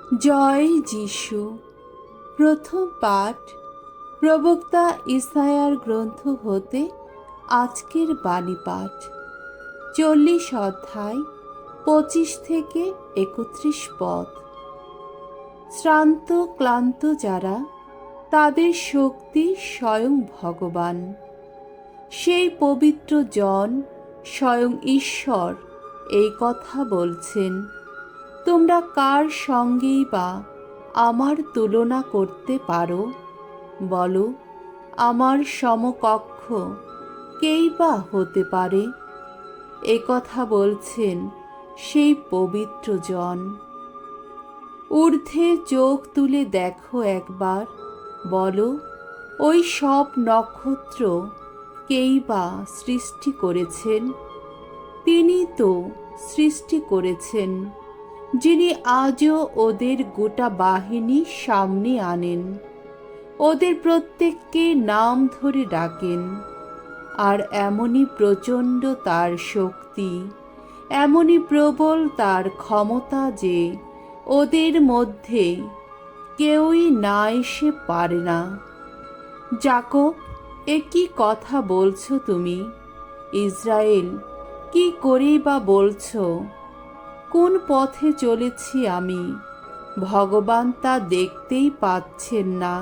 জয় যিশু। প্রথম পাঠ প্রবক্তা ইসায়ার গ্রন্থ হতে আজকের বাণী পাঠ 40 অধ্যায় 25 থেকে 31 পদ। শ্রান্ত ক্লান্ত যারা, তাদের শক্তি স্বয়ং ভগবান। সেই পবিত্র জন স্বয়ং ঈশ্বর এই কথা বলছেন। তোমরা কার সঙ্গেই বা আমার তুলনা করতে পারো? বলো, আমার সমকক্ষ কেই বা হতে পারে? এ কথা বলছেন সেই পবিত্র জন। ঊর্ধ্বে চোখ তুলে দেখো একবার, বলো, ওই সব নক্ষত্র কেই বা সৃষ্টি করেছেন? তিনি তো সৃষ্টি করেছেন, যিনি আজও ওদের গোটা বাহিনী সামনে আনেন, ওদের প্রত্যেককে নাম ধরে ডাকেন। আর এমনই প্রচণ্ড তার শক্তি, এমনই প্রবল তার ক্ষমতা যে ওদের মধ্যে কেউই না এসে পারে না। যাকব, এ কি কথা বলছো তুমি? ইসরায়েল, কি করেই বা বলছো? কোন পথে চলেছি আমি? ভগবান তা দেখতেই পাচ্ছেন না,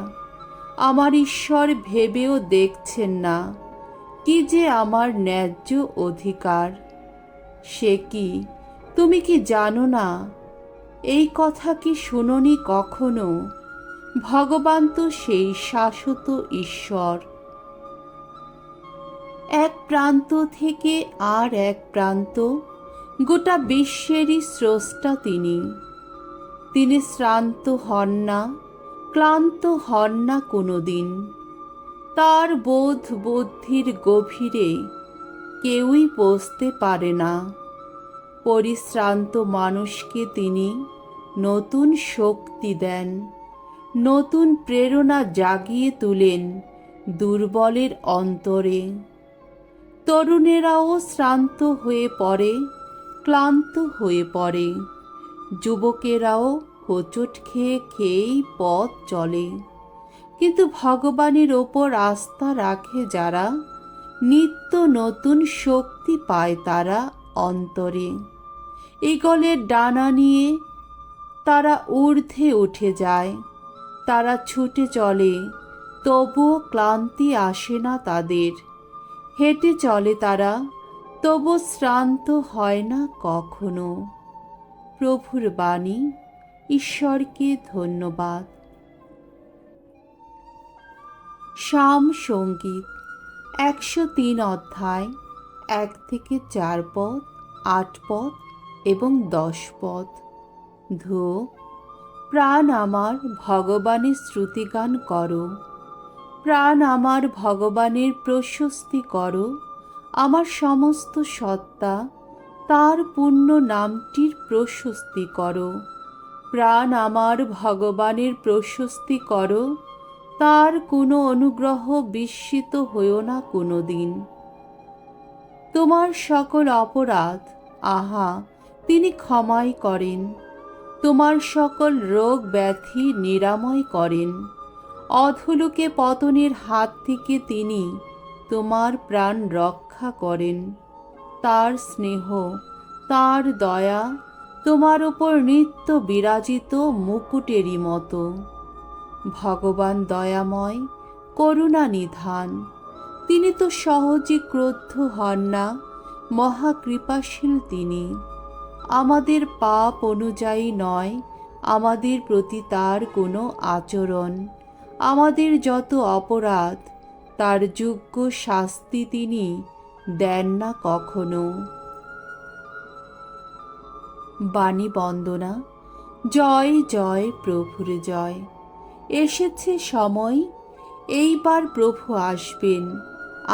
আমার ঈশ্বর ভেবেও দেখছেন না কি যে আমার ন্যায্য অধিকার। সে কি, তুমি কি জানো না? এই কথা কি শুনোনি কখনো? ভগবান তো সেই শাশ্বত ঈশ্বর। এক প্রান্ত থেকে আর এক প্রান্ত, গোটা বিশ্বেরই স্রষ্টা তিনি। তিনি শ্রান্ত হন না, ক্লান্ত হন না কোনো দিন। তার বোধ বুদ্ধির গভীরে কেউই পৌঁছতে পারে না। পরিশ্রান্ত মানুষকে তিনি নতুন শক্তি দেন, নতুন প্রেরণা জাগিয়ে তুলেন দুর্বলের অন্তরে। তরুণেরাও শ্রান্ত হয়ে পড়ে, ক্লান্ত হয়ে পড়ে। যুবকেরাও হোঁচট খেয়ে খেয়েই পথ চলে। কিন্তু ভগবানের ওপর আস্থা রাখে যারা, নিত্য নতুন শক্তি পায় তারা অন্তরে। ঈগলের ডানা নিয়ে তারা ঊর্ধ্বে উঠে যায়। তারা ছুটে চলে, তবুও ক্লান্তি আসে না তাদের। হেঁটে চলে তারা, তবু শ্রান্ত হয় না কখনো। প্রভুর বাণী। ঈশ্বরকে ধন্যবাদ। সাম সঙ্গীত 103 অধ্যায় 1 থেকে 4 পদ, 8 পদ এবং 10 পদ। ধো, প্রাণ আমার ভগবানের শ্রুতিগান করো। প্রাণ আমার ভগবানের প্রশস্তি করো। আমার সমস্ত সত্তা তার পূর্ণ নামটির প্রশস্তি করো। প্রাণ আমার ভগবানের প্রশস্তি করো। তার কোনো অনুগ্রহ বিস্মিত হইও না কোনো দিন। তোমার সকল অপরাধ, আহা, তিনি ক্ষমাই করেন। তোমার সকল রোগ ব্যাধি নিরাময় করেন। অধোলোকে পতনের হাত থেকে তিনি তোমার প্রাণ রক্ষা করেন। তার স্নেহ, তার দয়া তোমার উপর নিত্য বিরাজিত মুকুটেরই মতো। ভগবান দয়াময়, করুণা নিধান। তিনি তো সহজে ক্রুদ্ধ হন না, মহাকৃপাশীল তিনি। আমাদের পাপ অনুযায়ী নয় আমাদের প্রতি তার কোনো আচরণ। আমাদের যত অপরাধ, তার যোগ্য শাস্তি তিনি দেন না কখনো। বাণী বন্দনা। জয় জয় প্রভুর জয়। এসেছে সময়, এইবার প্রভু আসবেন।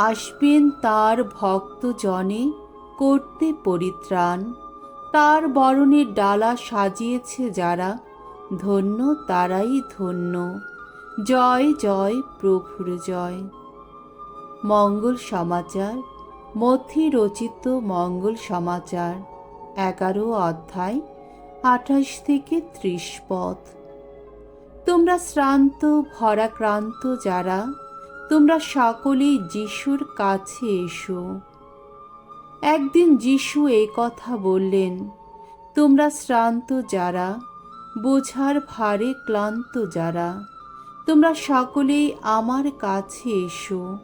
আসবেন তার ভক্তজনে করতে পরিত্রাণ। তার বরণের ডালা সাজিয়েছে যারা, ধন্য তারাই ধন্য। জয় জয় প্রভুর জয়। মঙ্গল সমাচার। মথি রচিত মঙ্গল সমাচার 11 অধ্যায় 28 থেকে 30 পদ। তোমরা শ্রান্ত ভরাক্রান্ত যারা, তোমরা সকলেই যিশুর কাছে এসো। একদিন যিশু এই কথা বললেন, তোমরা শ্রান্ত যারা, বোঝার ভারে ক্লান্ত যারা, তোমরা সকলেই আমার কাছে এসো,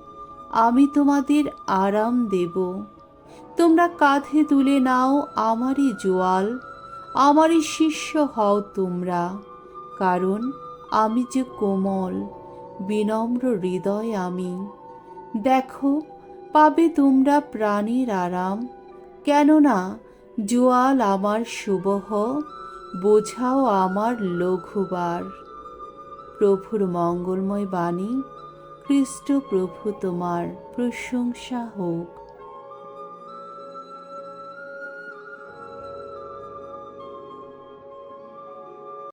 আমি তোমাদের আরাম দেব। তোমরা কাঁধে তুলে নাও আমারই জোয়াল, আমারই শিষ্য হও তোমরা, কারণ আমি যে কোমল বিনম্র হৃদয় আমি। দেখো, পাবে তোমরা প্রাণীর আরাম, কেননা জোয়াল আমার সুবহ, বোঝাও আমার লঘুবার। প্রভুর মঙ্গলময় বাণী। খ্রিস্ট প্রভু তোমার প্রশংসা হোক।